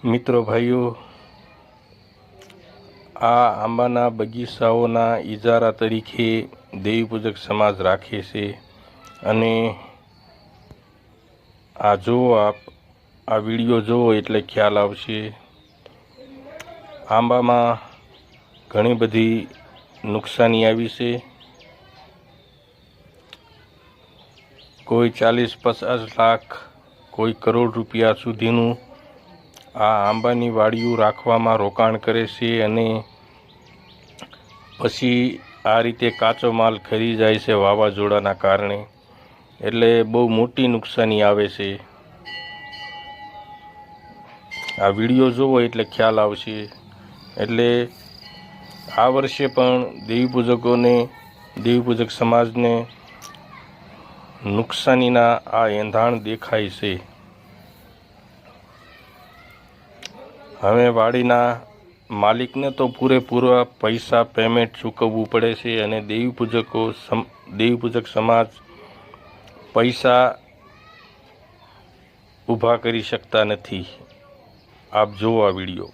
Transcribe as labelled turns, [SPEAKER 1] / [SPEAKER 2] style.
[SPEAKER 1] મિત્રો ભાઈઓ, આ આંબાના બગીચાઓના ઇજારા તરીકે દેવીપૂજક સમાજ રાખે છે. અને આ જુઓ, આપ આ વિડીયો જુઓ એટલે ખ્યાલ આવશે. આંબામાં ઘણી બધી નુકસાની આવી છે. કોઈ 40-50 લાખ, કોઈ કરોડ રૂપિયા સુધીનું આ આંબાની વાડીઓ રાખવામાં રોકાણ કરે છે અને પછી આ રીતે કાચો માલ ખરી જાય છે વાવાઝોડાના કારણે. એટલે બહુ મોટી નુકસાની આવે છે. આ વિડીયો જોવો એટલે ખ્યાલ આવશે. એટલે આ વર્ષે પણ દેવીપૂજક સમાજને નુકસાનીના આ એંધાણ દેખાય છે. હવે વાડીના માલિકને તો પૂરેપૂરા પૈસા પેમેન્ટ ચૂકવવું પડે છે અને દેવીપૂજક સમાજ પૈસા ઊભા કરી શકતા નથી. આપ જુઓ આ વિડીયો.